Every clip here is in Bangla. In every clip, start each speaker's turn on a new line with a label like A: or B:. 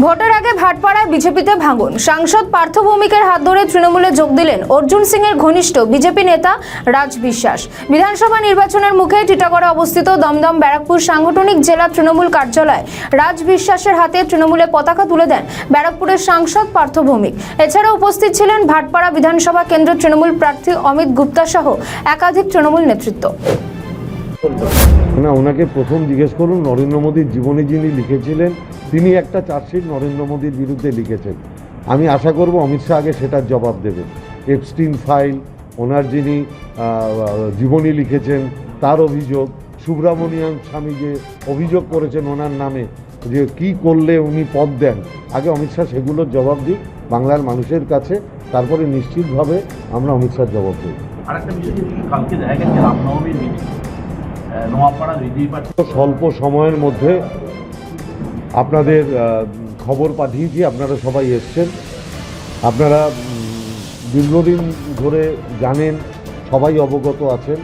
A: ভোটের আগে ভাটপাড়ায় বিজেপিতে ভাঙন। সাংসদ পার্থ ভৌমিকের হাত ধরে তৃণমূলে যোগ দিলেন অর্জুন সিং এর ঘনিষ্ঠ বিজেপি নেতা রাজ বিশ্বাস। বিধানসভা নির্বাচনের মুখে টিটাগড়ে অবস্থিত দমদম ব্যারাকপুর সাংগঠনিক জেলা তৃণমূল কার্যালয়ে রাজ বিশ্বাসের হাতে তৃণমূলে পতাকা তুলে দেন ব্যারাকপুরের সাংসদ পার্থ ভৌমিক। এছাড়া উপস্থিত ছিলেন ভাটপাড়া বিধানসভা কেন্দ্রের তৃণমূল প্রার্থী অমিত গুপ্তা সহ একাধিক তৃণমূল নেতৃত্ব।
B: না, ওনাকে প্রথম জিজ্ঞেস করুন নরেন্দ্র মোদীর জীবনী যিনি লিখেছিলেন তিনি একটা চার্জশিট নরেন্দ্র মোদীর বিরুদ্ধে লিখেছেন। আমি আশা করব অমিত শাহ আগে সেটার জবাব দেবেন। এপস্টিন ফাইল, ওনার যিনি জীবনী লিখেছেন তার অভিযোগ, সুব্রমণিয়াম স্বামী যে অভিযোগ করেছেন ওনার নামে যে কি করলে উনি পদ দেন, আগে অমিত শাহ সেগুলোর জবাব দিক বাংলার মানুষের কাছে, তারপরে নিশ্চিতভাবে আমরা অমিত শাহর জবাব দেব।
C: আরেকটা বিষয়, কালকে দেখা গেছে রামনবমীর মিটিং নোয়াপাড়া বিজেপি পার্টি
B: স্বল্প সময়ের মধ্যে আপনাদের খবর পাঠিয়েছি, আপনারা সবাই এসছেন। আপনারা দীর্ঘদিন ধরে জানেন, সবাই অবগত আছেন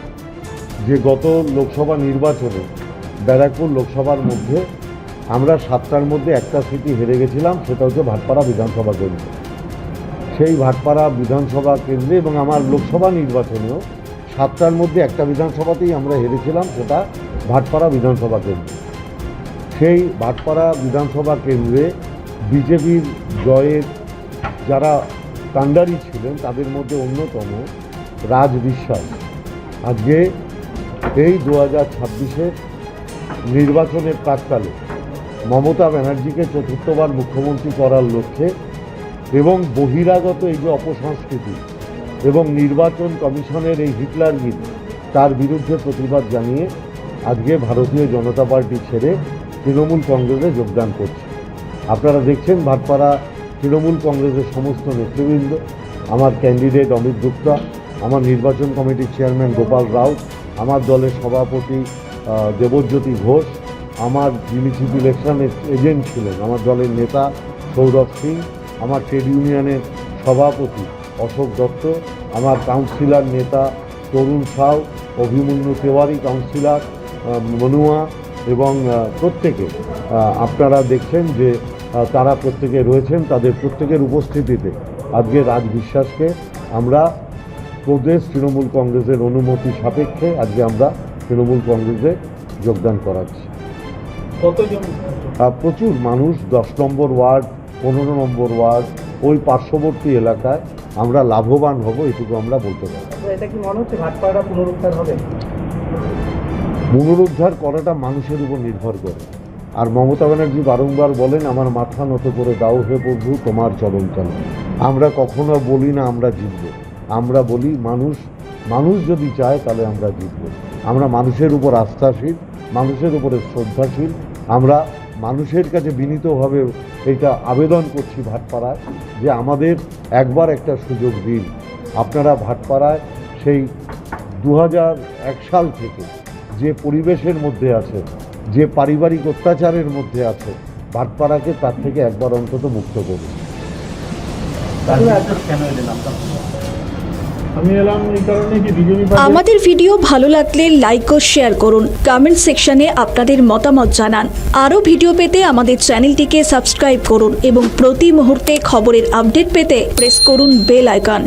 B: যে গত লোকসভা নির্বাচনে ব্যারাকপুর লোকসভার মধ্যে আমরা 7টার মধ্যে একটা সিটি হেরে গেছিলাম, সেটা হচ্ছে ভাটপাড়া বিধানসভা কেন্দ্র। সেই ভাটপাড়া বিধানসভা কেন্দ্রে এবং আমার লোকসভা নির্বাচনেও 7টার মধ্যে একটা বিধানসভাতেই আমরা হেরেছিলাম, সেটা ভাটপাড়া বিধানসভা কেন্দ্র। সেই ভাটপাড়া বিধানসভা কেন্দ্রে বিজেপির জয়ের যারা কাণ্ডারি ছিলেন তাদের মধ্যে অন্যতম রাজ বিশ্বাস আজকে এই 2026-এর নির্বাচনের প্রাক্কালে মমতা ব্যানার্জিকে চতুর্থবার মুখ্যমন্ত্রী করার লক্ষ্যে এবং বহিরাগত এই যে অপসংস্কৃতি এবং নির্বাচন কমিশনের এই হিটলারগিরি তার বিরুদ্ধে প্রতিবাদ জানিয়ে আজকে ভারতীয় জনতা পার্টি ছেড়ে তৃণমূল কংগ্রেসে যোগদান করছে। আপনারা দেখছেন ভাটপাড়া তৃণমূল কংগ্রেসের সমস্ত নেতৃবৃন্দ, আমার ক্যান্ডিডেট অমিত গুপ্তা, আমার নির্বাচন কমিটির চেয়ারম্যান গোপাল রাউত, আমার দলের সভাপতি দেবজ্যোতি ঘোষ, আমার যিনি চিফ ইলেকশন এজেন্ট ছিলেন আমার দলের নেতা সৌরভ সিং, আমার ট্রেড ইউনিয়নের সভাপতি অশোক দত্ত, আমার কাউন্সিলর নেতা তরুণ সাউ, অভিমন্যু তেওয়ারি কাউন্সিলর মনুয়া, এবং প্রত্যেকে আপনারা দেখছেন যে তারা প্রত্যেকে রয়েছেন। তাদের প্রত্যেকের উপস্থিতিতে আজকে রাজ বিশ্বাসকে আমরা প্রদেশ তৃণমূল কংগ্রেসের অনুমতি সাপেক্ষে আজকে আমরা তৃণমূল কংগ্রেসে যোগদান করাচ্ছি। প্রচুর মানুষ 10 নম্বর ওয়ার্ড, 15 নম্বর ওয়ার্ড, ওই পার্শ্ববর্তী এলাকায় আমরা লাভবান হব, এটুকু আমরা বলতে পারি।
D: এটা কি মনে হচ্ছে ভাটপাড়া পুনরুদ্ধার হবে?
B: পুনরুদ্ধার করাটা মানুষের উপর নির্ভর করে। আর মমতা ব্যানার্জি বারংবার বলেন আমার মাথা নত করে দাও হে প্রভু তোমার চরণ তলে। আমরা কখনো বলি না আমরা জিতব, আমরা বলি মানুষ যদি চায় তাহলে আমরা জিতব। আমরা মানুষের উপর আস্থাশীল, মানুষের উপরে শ্রদ্ধাশীল। আমরা মানুষের কাছে বিনীতভাবে এটা আবেদন করছি ভাটপাড়ায় যে আমাদের একবার একটা সুযোগ দিন। আপনারা ভাটপাড়ায় সেই 2001 সাল থেকে যে পরিবেশের মধ্যে আছে, যে পারিবারিক অত্যাচারের মধ্যে আছে, ভাটপাড়াকে তার থেকে একবার অন্তত মুক্ত করুন।
E: আমাদের ভিডিও ভালো লাগলে লাইক ও শেয়ার করুন, কমেন্ট সেকশনে আপনাদের মতামত জানান। আরও ভিডিও পেতে আমাদের চ্যানেলটিকে সাবস্ক্রাইব করুন এবং প্রতি মুহূর্তে খবরের আপডেট পেতে প্রেস করুন বেল আইকন।